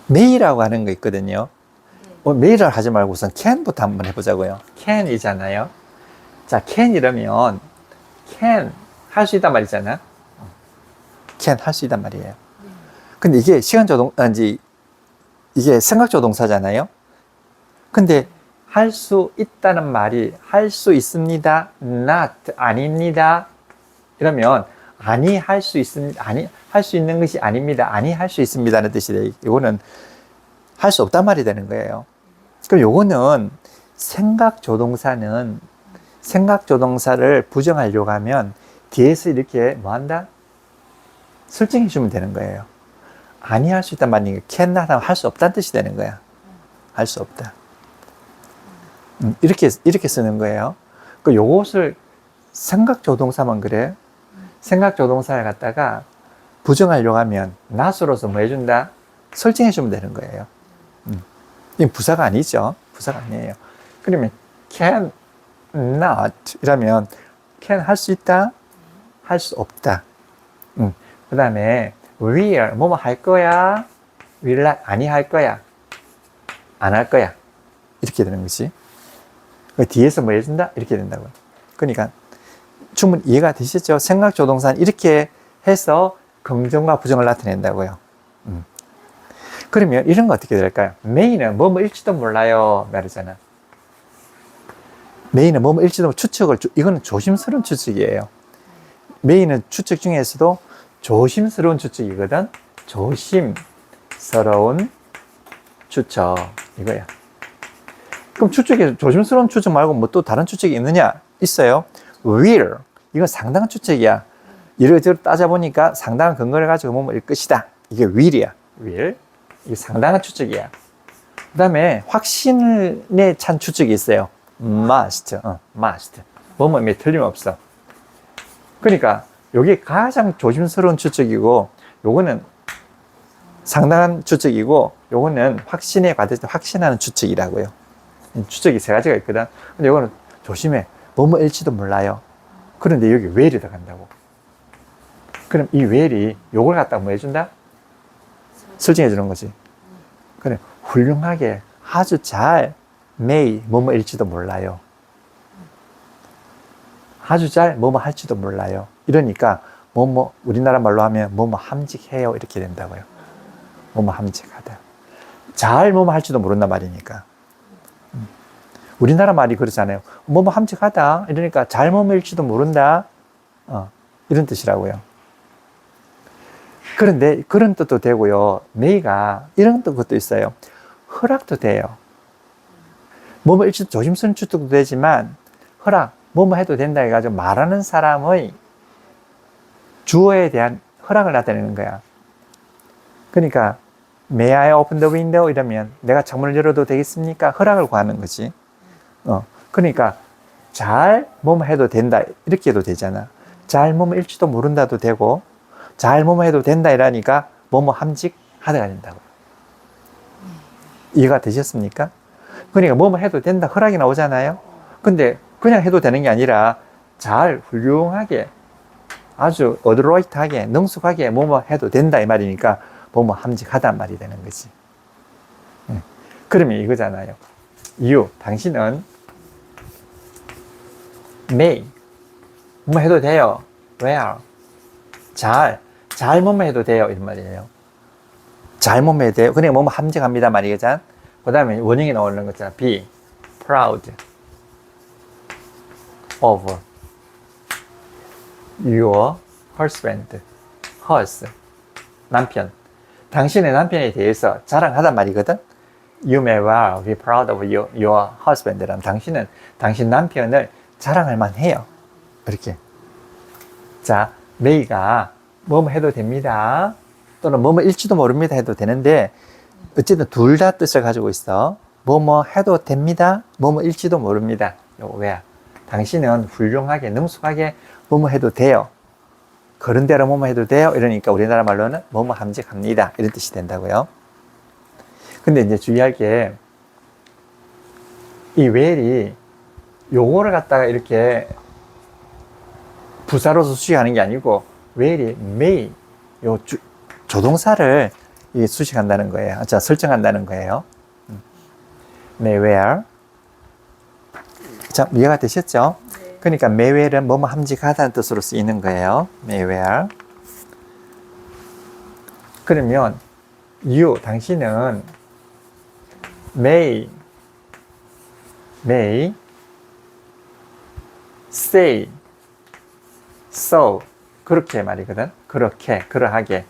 may라고 하는 거 있거든요. may를 하지 말고 우선 can부터 한번 해보자고요. can이잖아요. 자, can 이러면 can 할 수 있단 말이잖아. can 할 수 있단 말이에요. 근데 이게 이게 생각조동사잖아요. 근데 할 수 있다는 말이 할 수 있습니다. not 아닙니다. 이러면 아니 할 수 있습니다. 아니 할 수 있는 것이 아닙니다. 아니 할 수 있습니다는 뜻이래요. 이거는 할 수 없단 말이 되는 거예요. 그럼 요거는 생각조동사는 생각조동사를 부정하려고 하면 뒤에서 이렇게 뭐 한다? 설정해 주면 되는 거예요. 아니 할 수 있단 말이니까 cannot 하면 할 수 없다는 뜻이 되는 거야. 할 수 없다. 이렇게 쓰는 거예요. 그 요것을 생각조동사만 그래. 생각조동사를 갖다가 부정하려고 하면 not으로서 뭐 해준다? 설정해 주면 되는 거예요. 이건 부사가 아니죠. 부사가 아니에요. 그러면 can not 이라면 can 할 수 있다? 할 수 없다. 그 다음에 will 뭐뭐 할 거야? will not 아니 할 거야? 안 할 거야? 이렇게 되는 거지. 뒤에서 뭐 해준다? 이렇게 된다고요. 그러니까 충분히 이해가 되시죠? 생각조동사는 이렇게 해서 긍정과 부정을 나타낸다고요. 그러면 이런 거 어떻게 될까요? may는 뭐뭐일지도 몰라요 말이잖아. may는 뭐뭐일지도 추측을 이거는 조심스러운 추측이에요. may는 추측 중에서도 조심스러운 추측이거든. 조심스러운 추측 이거야. 그럼 추측에 조심스러운 추측 말고 뭐 또 다른 추측이 있느냐? 있어요. will 이건 상당한 추측이야. 이래저래 따져보니까 상당한 근거를 가지고 뭐뭐일 것이다. 이게 will이야. will 이게 상당한 추측이야. 그 다음에 확신에 찬 추측이 있어요. must must 뭐뭐에 틀림없어. 그러니까 이게 가장 조심스러운 추측이고 요거는 상당한 추측이고 요거는 확신에 받을 때 확신하는 추측이라고요. 추측이 세 가지가 있거든. 근데 이거는 조심해. 뭐뭐일지도 몰라요. 그런데 여기 well이 들어간다고. 그럼 이 well이 요걸 갖다가 뭐 해준다? 설정해 주는 거지. 그래, 훌륭하게 아주 잘 may 뭐뭐일지도 몰라요. 아주 잘 뭐뭐 할지도 몰라요. 이러니까 뭐뭐 우리나라 말로 하면 뭐뭐 함직해요 이렇게 된다고요. 뭐뭐 함직하다. 잘 뭐뭐 할지도 모른단 말이니까. 우리나라 말이 그렇잖아요. 뭐뭐 함직하다 이러니까 잘 뭐뭐일지도 모른다. 이런 뜻이라고요. 그런데 그런 뜻도 되고요. may가 이런 것도 있어요. 허락도 돼요. 뭐뭐일지도 조심스러운 추측도 되지만 허락, 뭐뭐 해도 된다 해가지고 말하는 사람의 주어에 대한 허락을 나타내는 거야. 그러니까 May I open the window? 이러면 내가 창문을 열어도 되겠습니까? 허락을 구하는 거지. 그러니까 잘 뭐뭐 해도 된다 이렇게 해도 되잖아. 잘 뭐뭐일지도 모른다도 되고 잘 뭐뭐 해도 된다 이러니까 뭐뭐 함직하다가 된다고. 이해가 되셨습니까? 그러니까 뭐뭐 해도 된다 허락이 나오잖아요. 근데 그냥 해도 되는 게 아니라 잘 훌륭하게 아주 어드로이트하게 능숙하게 뭐뭐 해도 된다 이 말이니까 뭐뭐 함직하단 말이 되는 거지. 그러면 이거잖아요. you 당신은 may 뭐 해도 돼요. where 잘 뭐뭐 해도 돼요 이런 말이에요. 잘 뭐뭐 해도 돼요. 그냥 뭐뭐 함직합니다 말이겠죠. 그 다음에 원형이 나오는 거 있잖아. be proud of your husband, hus 남편. 당신의 남편에 대해서 자랑하단 말이거든. You may well be proud of your husband라면 당신은 당신 남편을 자랑할 만해요. 이렇게. 자, may가 뭐뭐 해도 됩니다. 또는 뭐뭐 일지도 모릅니다 해도 되는데 어쨌든 둘 다 뜻을 가지고 있어. 뭐뭐 해도 됩니다. 뭐뭐 일지도 모릅니다. 요거 왜? 당신은 훌륭하게 능숙하게 뭐뭐 해도 돼요. 그런 대로 뭐뭐 해도 돼요. 이러니까 우리나라 말로는 뭐뭐 함직합니다. 이런 뜻이 된다고요. 근데 이제 주의할 게 이 well이 요거를 갖다가 이렇게 부사로서 수식하는 게 아니고 well이 may 요 조동사를 이 수식한다는 거예요. 자, 설정한다는 거예요. may well. 자, 이해가 되셨죠? 네. 그러니까 may well은 뭐뭐 함직하다는 뜻으로 쓰이는 거예요. may well. 그러면 you, 당신은 may say so 그렇게 말이거든. 그렇게 그러하게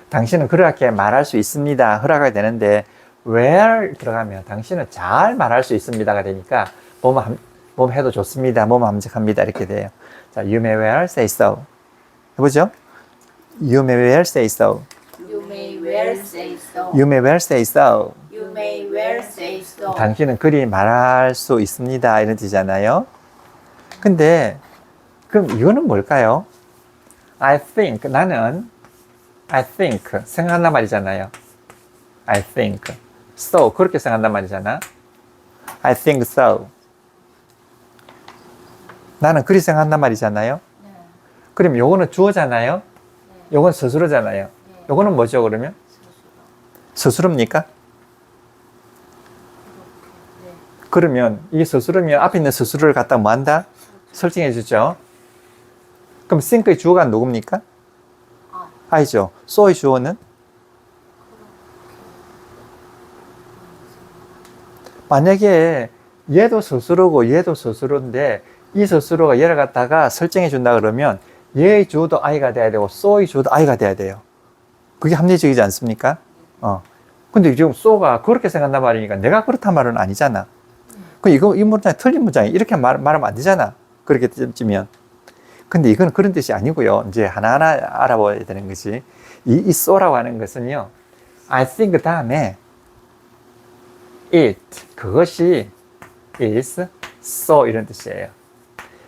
당신은 그렇게 말할 수 있습니다. 허락하게 되는데 where 들어가면 당신은 잘 말할 수 있습니다가 되니까 뭐뭐 해도 좋습니다. 뭐뭐 함직합니다. 이렇게 돼요. 자, you may well say so. 해보죠. You may well say so. You may well say so. You may well say so. You may well say so. 당신은 그리 말할 수 있습니다. 이런 뜻이잖아요. 근데 그럼 이거는 뭘까요? I think 나는 I think 생각한단 말이잖아요. I think so 그렇게 생각한단 말이잖아. I think so. 나는 그리 생각한단 말이잖아요. 네. 그럼 요거는 주어잖아요. 요건 스스로잖아요. 요거는 뭐죠 그러면? 스스로입니까? 그러면 이 스스로면 앞에 있는 스스로를 갖다 뭐 한다? 설정해 주죠. 그럼 think의 주어가 누굽니까? I죠. so의 주어는? 만약에 얘도 스스로고 얘도 스스로인데 이 스스로가 얘를 갖다가 설정해 준다 그러면 얘의 주어도 I가 돼야 되고 so의 주어도 I가 돼야 돼요. 그게 합리적이지 않습니까? 근데 지금 so가 그렇게 생각한단 말이니까 내가 그렇단 말은 아니잖아. 이 문장이 틀린 문장이 이렇게 말하면 안 되잖아. 그렇게 찌면. 근데 이건 그런 뜻이 아니고요. 이제 하나하나 알아봐야 되는 것이 이 so라고 하는 것은요. I think 다음에 it 그것이 is so 이런 뜻이에요.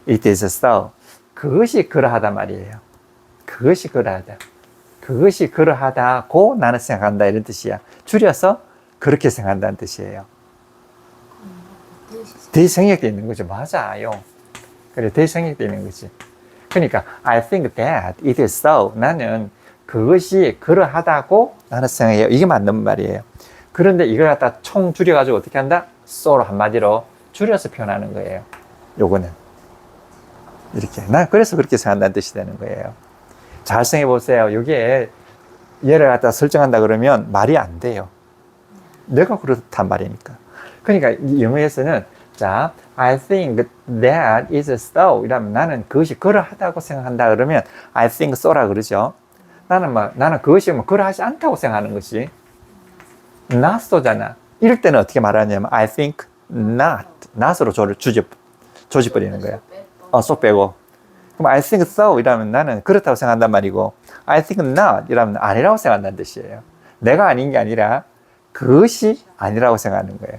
It is so. 그것이 그러하다 말이에요. 그것이 그러하다. 그것이 그러하다고 나는 생각한다 이런 뜻이야. 줄여서 그렇게 생각한다는 뜻이에요. 대생략되어 있는 거죠. 맞아요. 그래, 대생략되어 있는 거지. 그러니까 I think that it is so. 나는 그것이 그러하다고 나는 생각해요. 이게 맞는 말이에요. 그런데 이걸 갖다 총 줄여가지고 어떻게 한다? so로 한마디로 줄여서 표현하는 거예요. 요거는 이렇게. 난 그래서 그렇게 생각한다는 뜻이 되는 거예요. 잘 생각해 보세요. 여기에 얘를 갖다 설정한다 그러면 말이 안 돼요. 내가 그렇단 말이니까. 그러니까 이 영어에서는 자, I think that is so 이러면 나는 그것이 그러하다고 생각한다 그러면 I think so라 그러죠. 나는 그것이 그러하지 않다고 생각하는 것이 not so잖아. 이럴 때는 어떻게 말하냐면 I think not으로 조집버리는 거예요. 쏙 빼고. 그럼 I think so 이러면 나는 그렇다고 생각한단 말이고 I think not 이러면 아니라고 생각한다는 뜻이에요. 내가 아닌 게 아니라 그것이 아니라고 생각하는 거예요.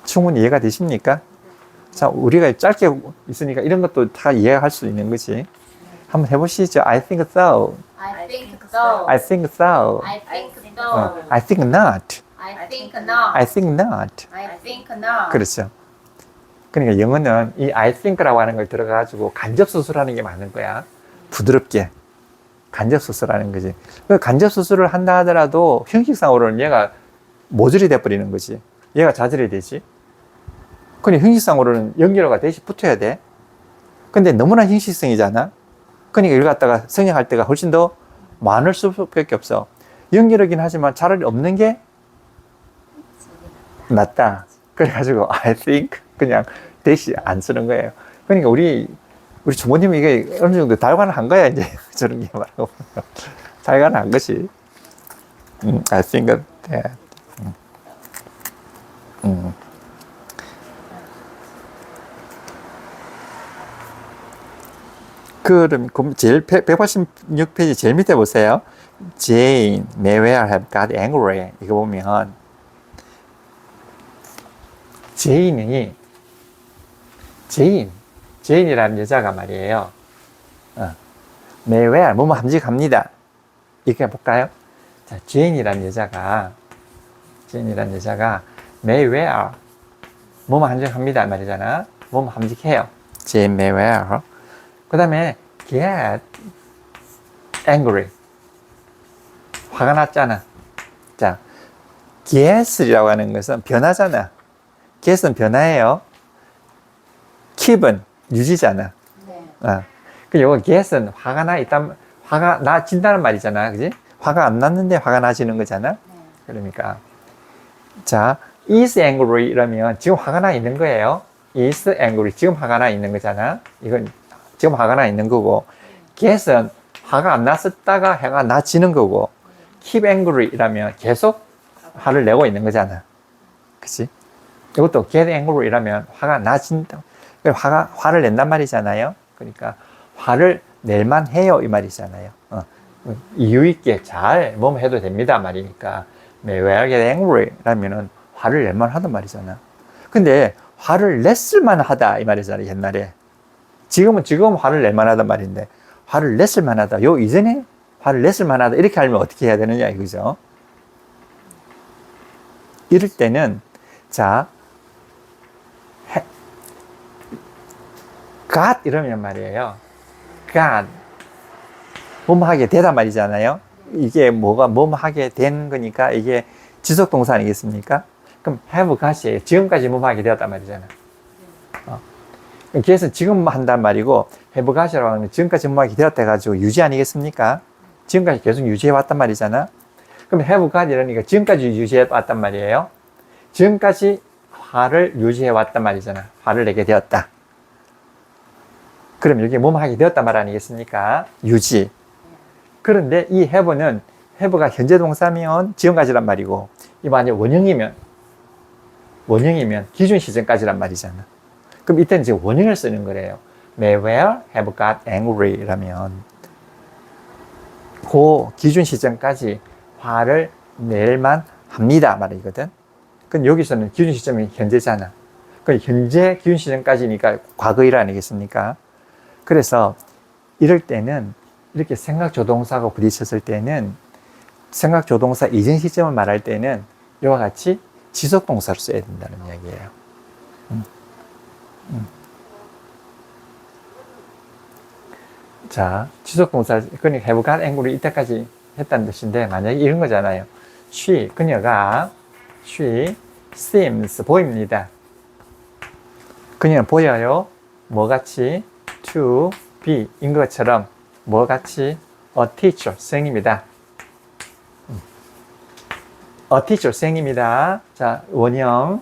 충분히 이해가 되십니까? 자, 우리가 짧게 있으니까 이런 것도 다 이해할 수 있는 거지. 한번 해보시죠. I think so. I think so. I think so. I think so. I think not. I think not. I think not. I think not. 그렇죠. 그러니까 영어는 이 I think라고 하는 걸 들어가가지고 간접수술하는 게 많은 거야. 부드럽게. 간접수술하는 거지. 그 간접수술을 한다 하더라도 형식상으로는 얘가 모듈이 돼버리는 거지. 얘가 자질이 되지. 근데 형식상으로는 연결어가 대신 붙어야 돼. 근데 너무나 형식성이잖아. 그러니까 이걸 갖다가 성형할 때가 훨씬 더 많을 수밖에 없어. 연결어긴 하지만 차라리 없는 게 낫다. 그래가지고 I think 그냥 대신 안 쓰는 거예요. 그러니까 우리 주모님이 이게 어느 정도 달관을 한 거야 이제 저런 게 말하고 달관을 한 것이. I think that. 그럼 제일 186페이지 제일 밑에 보세요. Jane may well have got angry. 이거 보면 제인이라는 여자가 말이에요. may well 뭐뭐 함직합니다. 이렇게 해볼까요? 자, 제인이라는 여자가 may well 뭐뭐 함직합니다 말이잖아. 뭐뭐 함직해요. Jane may well. 그 다음에 get angry. 화가 났잖아. 자, get이라고 하는 것은 변하잖아. get은 변화예요. keep은 유지잖아. 네. 그 요거 get은 화가 나진다는 말이잖아. 그지? 화가 안 났는데 화가 나지는 거잖아. 네. 그러니까. 자, is angry 이러면 지금 화가 나 있는 거예요. is angry. 지금 화가 나 있는 거잖아. 이건 지금 화가 나 있는 거고, get은 화가 안 났었다가 화가 나지는 거고, keep angry 이라면 계속 화를 내고 있는 거잖아. 그치? 이것도 get angry 이라면 화가 나진다. 화를 낸단 말이잖아요. 그러니까 화를 낼만 해요. 이 말이잖아요. 이유 있게 잘 뭐뭐 해도 됩니다. 말이니까. may well get angry 라면은 화를 낼만 하단 말이잖아. 근데 화를 냈을만 하다. 이 말이잖아. 옛날에. 지금 화를 낼 만하단 말인데, 화를 냈을 만하다. 요 이전에 화를 냈을 만하다. 이렇게 알면 어떻게 해야 되느냐, 이거죠. 이럴 때는, 자, got 이러면 말이에요. got. 뭐뭐 하게 되단 말이잖아요. 이게 뭐뭐 하게 된 거니까 이게 지속동사 아니겠습니까? 그럼 have got이 지금까지 뭐뭐 하게 되었단 말이잖아. 그래서 지금 한단 말이고, have got이라고 하면 지금까지 뭐하게 되었다 해가지고 유지 아니겠습니까? 지금까지 계속 유지해 왔단 말이잖아. 그럼 have got 이러니까 지금까지 유지해 왔단 말이에요. 지금까지 화를 유지해 왔단 말이잖아. 화를 내게 되었다. 그럼 여기 뭐뭐 하게 되었단 말 아니겠습니까? 유지. 그런데 이 have는, have가 현재 동사면 지금까지란 말이고, 이 만약 원형이면 기준 시점까지란 말이잖아. 그럼 이때는 지금 원형을 쓰는 거래요. may well have got angry 라면 그 기준 시점까지 화를 낼만 합니다 말이거든. 그럼 여기서는 기준 시점이 현재잖아. 그럼 현재 기준 시점까지니까 과거일 아니겠습니까? 그래서 이럴 때는 이렇게 생각조동사하고 부딪혔을 때는 생각조동사 이전 시점을 말할 때는 이와 같이 지속동사로 써야 된다는 이야기예요. 자, 지속동사, 그러니까 have got angry 이때까지 했다는 뜻인데, 만약에 이런 거잖아요. 그녀가 seems, 보입니다. 그녀는 보여요. 뭐같이? to be, 인 것처럼, 뭐같이? a teacher, 선생님이다. a teacher, 선생님이다. 자, 원형.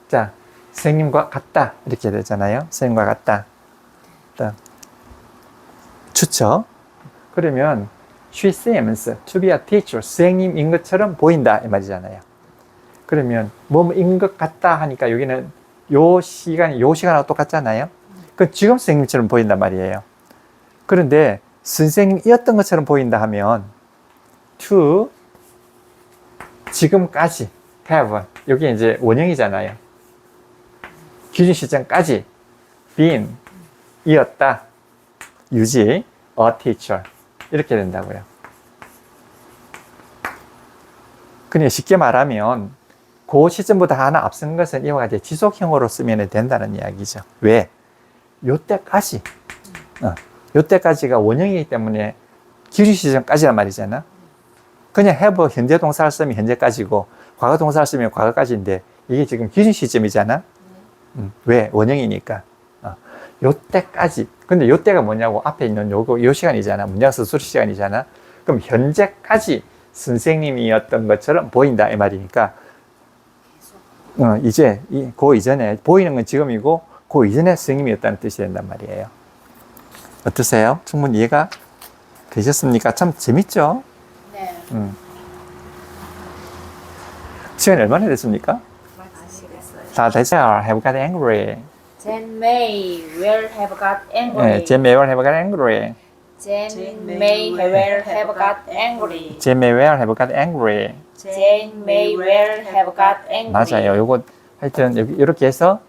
자, 선생님과 같다. 이렇게 되잖아요. 선생님과 같다. 추측. 그러면 she seems to be a teacher. 선생님인 것처럼 보인다. 이 말이잖아요. 그러면 뭐인 것 같다 하니까 여기는 요 시간하고 똑같잖아요. 그 지금 선생님처럼 보인단 말이에요. 그런데 선생님이었던 것처럼 보인다 하면 to 지금까지 have. 여기 이제 원형이잖아요. 기준 시점까지 been 이었다. 유지 a teacher 이렇게 된다고요. 그냥 쉽게 말하면 그 시점보다 하나 앞선 것은 이와 같이 지속형으로 쓰면 된다는 이야기죠. 왜? 요때까지 요때까지가 원형이기 때문에 기준 시점까지란 말이잖아. 그냥 have 현재 동사를 쓰면 현재까지고 과거 동사를 쓰면 과거까지인데 이게 지금 기준 시점이잖아. 왜? 원형이니까. 요때까지. 근데 요때가 뭐냐고 앞에 있는 요 시간이잖아. 문장서 수리 시간이잖아. 그럼 현재까지 선생님이었던 것처럼 보인다 이 말이니까 이제 그 이전에 보이는 건 지금이고 그 이전에 선생님이었다는 뜻이 된단 말이에요. 어떠세요? 충분히 이해가 되셨습니까? 참 재밌죠? 네. 시간이 얼마나 됐습니까? 다 됐어요. Have got angry. Jane may well have got 예, angry. Jane may well have got angry. Jane may well have got angry. Jane may well have got angry. Jane may well have got angry. 맞아요. 요거 하여튼 이렇게 해서